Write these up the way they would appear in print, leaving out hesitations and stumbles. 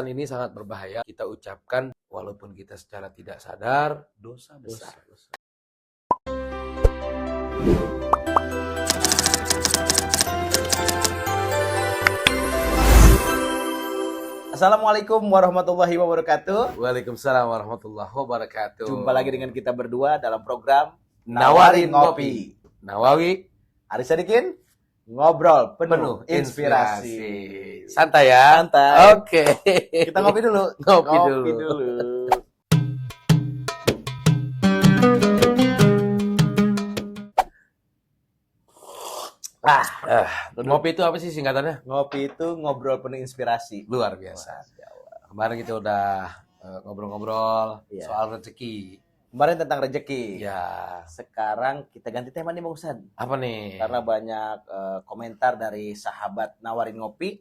Ini sangat berbahaya kita ucapkan walaupun kita secara tidak sadar dosa besar. Assalamualaikum warahmatullahi wabarakatuh. Waalaikumsalam warahmatullahi wabarakatuh. Jumpa lagi dengan kita berdua dalam program Nawarin Ngopi. Nawawi, Aris Sadikin, ngobrol penuh penuh inspirasi. Santai ya. Santai. Oke. Kita ngopi dulu. Ngopi dulu. Ngopi itu apa sih singkatannya? Ngopi itu ngobrol penuh inspirasi. Luar biasa. Kemarin kita udah ngobrol-ngobrol Iya. soal rezeki. Kemarin tentang rezeki. Ya, Sekarang kita ganti tema nih Bang Ustad. apa nih? Karena banyak komentar dari sahabat Nawarin Ngopi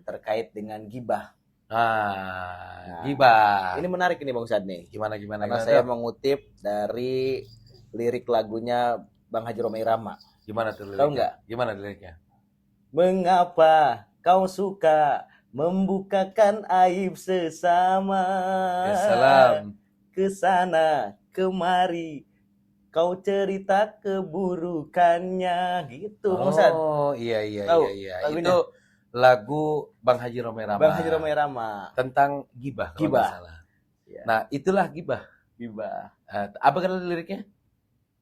terkait dengan gibah. Nah, gibah. Ini menarik ini Bang Ustad nih. Gimana Karena saya mengutip dari lirik lagunya Bang Haji Roma Irama. Gimana tuh liriknya? Tahu nggak? Gimana liriknya? Mengapa kau suka membukakan aib sesama? Ya, salam. Kesana kemari kau cerita keburukannya gitu Bang Ustad. Oh, iya. Tahu lagunya? Itu lagu Bang Haji Roma Irama. Bang Haji Roma Irama. Tentang gibah kalau Gibah. nggak salah. Ya. Nah, itulah gibah. Gibah. Apa kan liriknya?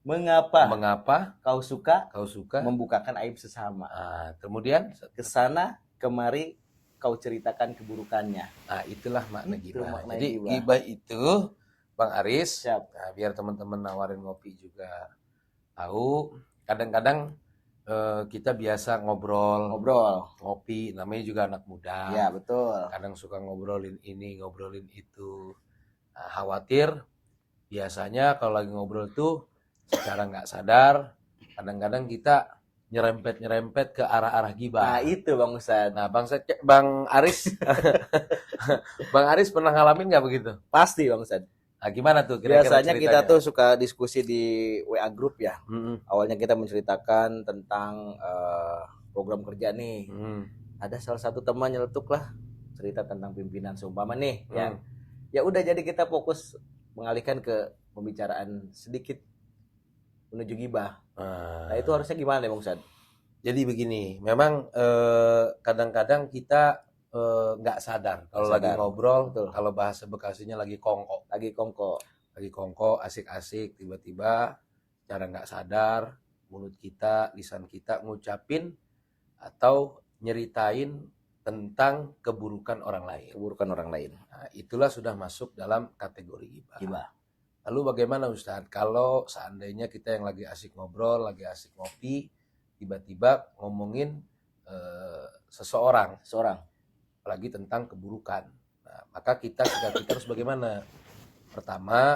Mengapa Kau suka kau suka membukakan aib sesama? kemudian Kesana kemari kau ceritakan keburukannya. itulah makna Itu gibah. makna Jadi gibah. gibah itu Bang Aris, Siap. nah, biar teman-teman Nawarin Ngopi juga tahu, kadang-kadang kita biasa ngobrol, ngopi, namanya juga anak muda. Ya, betul. Kadang suka ngobrolin ini, ngobrolin itu. Nah, khawatir biasanya kalau lagi ngobrol tuh secara nggak sadar, kadang-kadang kita nyerempet ke arah-arah gibah. Nah, itu Bang Ustad. Nah, Bang Aris, Bang Aris pernah ngalamin nggak begitu? Pasti Bang Ustad. Nah, gimana tuh kira-kira Biasanya kita ceritanya? tuh suka diskusi di WA group ya. Mm-mm. Awalnya kita menceritakan tentang program kerja nih. Mm. Ada salah satu teman nyeletuk lah cerita tentang pimpinan seumpama nih ya. Mm. Ya udah jadi kita fokus mengalihkan ke pembicaraan sedikit menuju gibah. Nah, itu harusnya gimana ya Bang Ustad? Jadi begini, memang kadang-kadang kita nggak sadar kalau lagi Sadar. ngobrol, Betul. kalau bahasa Bekasinya lagi kongko, Lagi kongko. asik-asik, tiba-tiba cara nggak sadar mulut kita, lisan kita ngucapin atau nyeritain tentang keburukan orang lain. Nah, itulah sudah masuk dalam kategori gibah. Gibah. Lalu bagaimana Ustadz kalau seandainya kita yang lagi asik ngobrol, lagi asik ngopi, tiba-tiba ngomongin seseorang, apalagi tentang keburukan. Nah, maka kita harus bagaimana? Pertama,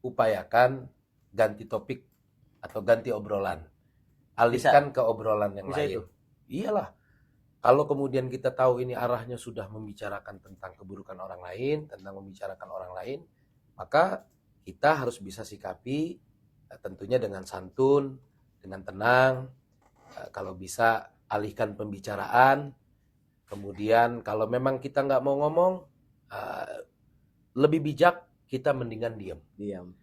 upayakan ganti topik atau ganti obrolan. Alihkan ke obrolan yang Bisa lain. itu? Iyalah. Kalau kemudian kita tahu ini arahnya sudah membicarakan tentang keburukan orang lain, maka kita harus bisa sikapi tentunya dengan santun, dengan tenang. Kalau bisa alihkan pembicaraan. Kemudian kalau memang kita nggak mau ngomong, lebih bijak kita mendingan diam.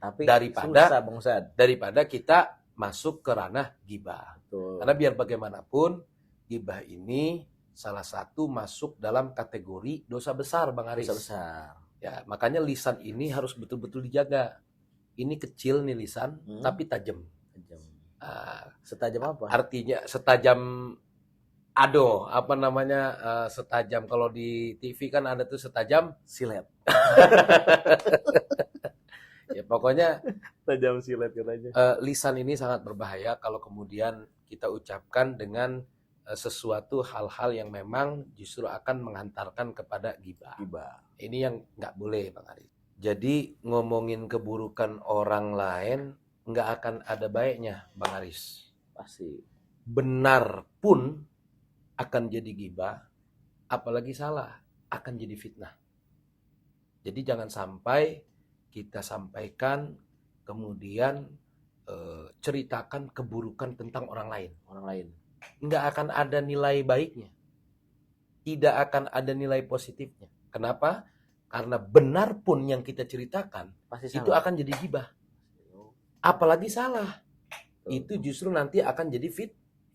Tapi Daripada- susah Bang Ustad. Daripada kita masuk ke ranah gibah. Betul. Karena biar bagaimanapun, gibah ini salah satu masuk dalam kategori dosa besar, Bang Aris. Dosa besar. Ya, makanya lisan ini harus betul-betul dijaga. Ini kecil nih lisan, tapi tajam. Setajam apa? Artinya setajam setajam kalau di TV kan ada tuh setajam Silet. ya pokoknya Tajam silet katanya. lisan ini sangat berbahaya kalau kemudian kita ucapkan dengan sesuatu hal-hal yang memang justru akan menghantarkan kepada gibah. Ini yang nggak boleh Bang Aris. Jadi ngomongin keburukan orang lain nggak akan ada baiknya Bang Aris. Pasti. Benar pun akan jadi gibah, apalagi salah akan jadi fitnah. Jadi jangan sampai kita sampaikan kemudian ceritakan keburukan tentang orang lain. Nggak akan ada nilai baiknya. tidak akan ada nilai positifnya. Kenapa? Karena benar pun yang kita ceritakan Pasti itu salah. akan jadi gibah. Apalagi salah. Itu justru nanti akan jadi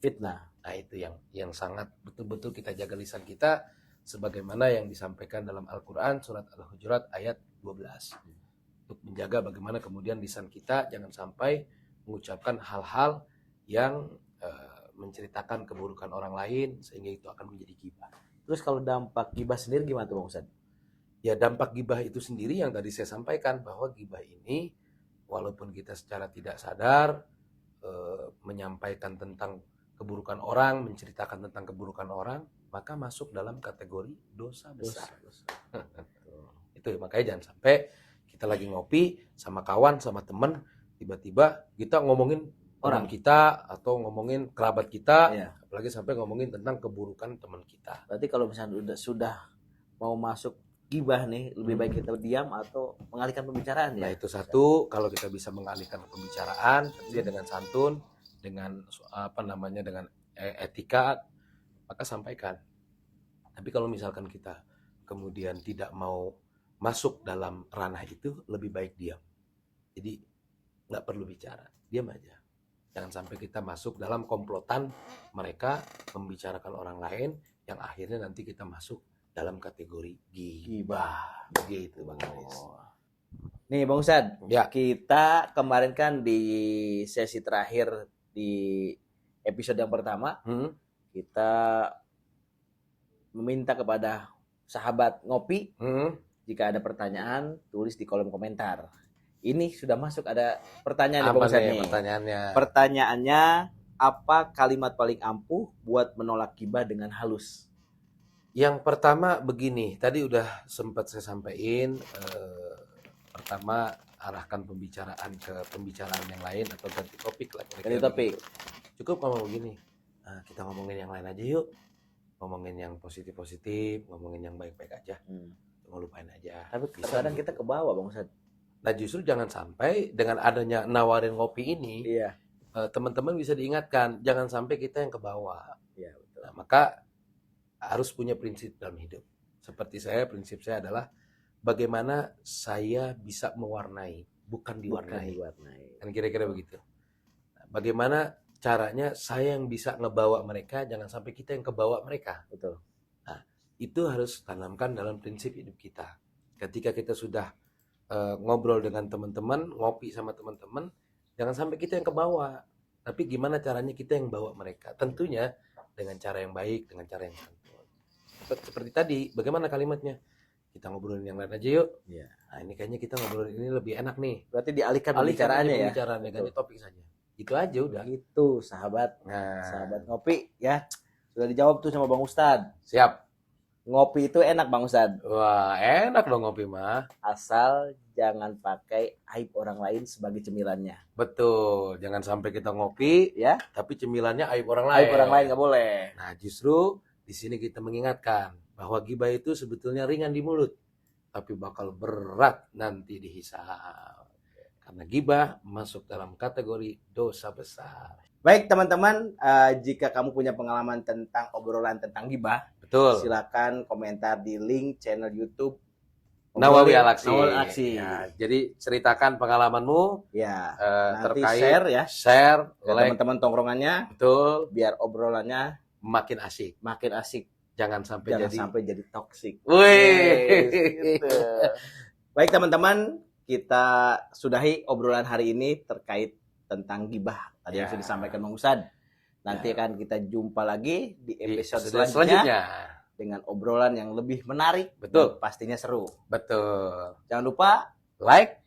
fitnah. Nah, itu yang sangat betul-betul kita jaga lisan kita sebagaimana yang disampaikan dalam Al-Qur'an surat Al-Hujurat ayat 12. Untuk menjaga bagaimana kemudian lisan kita jangan sampai mengucapkan hal-hal yang menceritakan keburukan orang lain sehingga itu akan menjadi gibah. Terus kalau dampak gibah sendiri gimana tuh Bang Ustadz? Ya, dampak gibah itu sendiri yang tadi saya sampaikan, bahwa gibah ini walaupun kita secara tidak sadar menyampaikan tentang keburukan orang, menceritakan tentang keburukan orang, maka masuk dalam kategori dosa besar. Itu makanya jangan sampai kita lagi ngopi sama kawan, sama teman, tiba-tiba kita ngomongin orang kita atau ngomongin kerabat kita, apalagi sampai ngomongin tentang keburukan teman kita. Berarti kalau misalnya sudah mau masuk gibah nih, lebih baik kita diam atau mengalihkan pembicaraan ya. Nah, itu satu, kalau kita bisa mengalihkan pembicaraan dia dengan santun, dengan dengan etika, maka sampaikan. Tapi kalau misalkan kita kemudian tidak mau masuk dalam ranah itu, lebih baik diam. Jadi nggak perlu bicara, diam aja. Jangan sampai kita masuk dalam komplotan mereka membicarakan orang lain yang akhirnya nanti kita masuk dalam kategori gibah. Begitu Bang Aris. Nih Bang Ustadz, ya. Kita kemarin kan di sesi terakhir di episode yang pertama, kita meminta kepada sahabat ngopi, jika ada pertanyaan tulis di kolom komentar. Ini sudah masuk, ada pertanyaan Apa Bang Ustadz nih pertanyaannya? Pertanyaannya, apa kalimat paling ampuh buat menolak gibah dengan halus? Yang pertama begini, tadi udah sempat saya sampaikan. Pertama, arahkan pembicaraan ke pembicaraan yang lain atau ganti topik lah. Ganti topik. Cukup ngomong begini, kita ngomongin yang lain aja yuk. Ngomongin yang positif-positif, ngomongin yang baik-baik aja. Ngelupain aja. Tapi kadang kita ke bawah Bang Ustadz. Nah, justru jangan sampai dengan adanya nawarin ngopi ini, teman-teman bisa diingatkan, jangan sampai kita yang ke bawah. Iya, betul. Nah, maka harus punya prinsip dalam hidup. Seperti saya, prinsip saya adalah bagaimana saya bisa mewarnai, bukan diwarnai. Kan kira-kira begitu. Nah, bagaimana caranya saya yang bisa ngebawa mereka, jangan sampai kita yang kebawa mereka. Betul. Nah, itu harus tanamkan dalam prinsip hidup kita. Ketika kita sudah ngobrol dengan teman-teman, ngopi sama teman-teman, jangan sampai kita yang kebawa. Tapi gimana caranya kita yang bawa mereka? Tentunya dengan cara yang baik, dengan cara yang santun. Seperti tadi, bagaimana kalimatnya? Kita ngobrolin yang lain aja yuk. Ya. Nah, ini kayaknya kita ngobrolin ini lebih enak nih. Berarti dialihkan pembicaraannya ya. Pembicaraannya, ganti topik saja. Itu aja udah. Itu sahabat. Nah, sahabat ngopi ya. Sudah dijawab tuh sama Bang Ustadz. Siap. Ngopi itu enak Bang Ustadz. Wah, enak dong ngopi mah. Asal jangan pakai aib orang lain sebagai cemilannya. Betul, jangan sampai kita ngopi ya, tapi cemilannya aib orang lain. Aib orang lain nggak boleh. Nah, justru di sini kita mengingatkan bahwa gibah itu sebetulnya ringan di mulut, tapi bakal berat nanti dihisab. Karena gibah masuk dalam kategori dosa besar. Baik teman-teman, jika kamu punya pengalaman tentang obrolan tentang gibah, betul, silakan komentar di link channel YouTube Nawawi Al-Aksi. Ya, jadi ceritakan pengalamanmu. Ya. Nanti terkait share ya. Share like, teman-teman tongkrongannya. Betul. Biar obrolannya makin asik. Makin asik. Jangan sampai jadi toksik. Wih. Gitu. Baik teman-teman, kita sudahi obrolan hari ini terkait tentang gibah. Tadi yang sudah disampaikan Bang Ustadz. Nanti akan kita jumpa lagi di episode selanjutnya. Dengan obrolan yang lebih menarik. Betul. Pastinya seru. Betul. Jangan lupa like,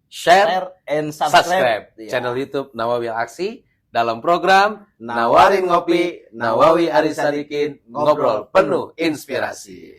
share and subscribe. Channel YouTube Nawawi Al-Aksi dalam program Nawarin Ngopi, Nawawi Aris Sadikin, ngobrol penuh inspirasi.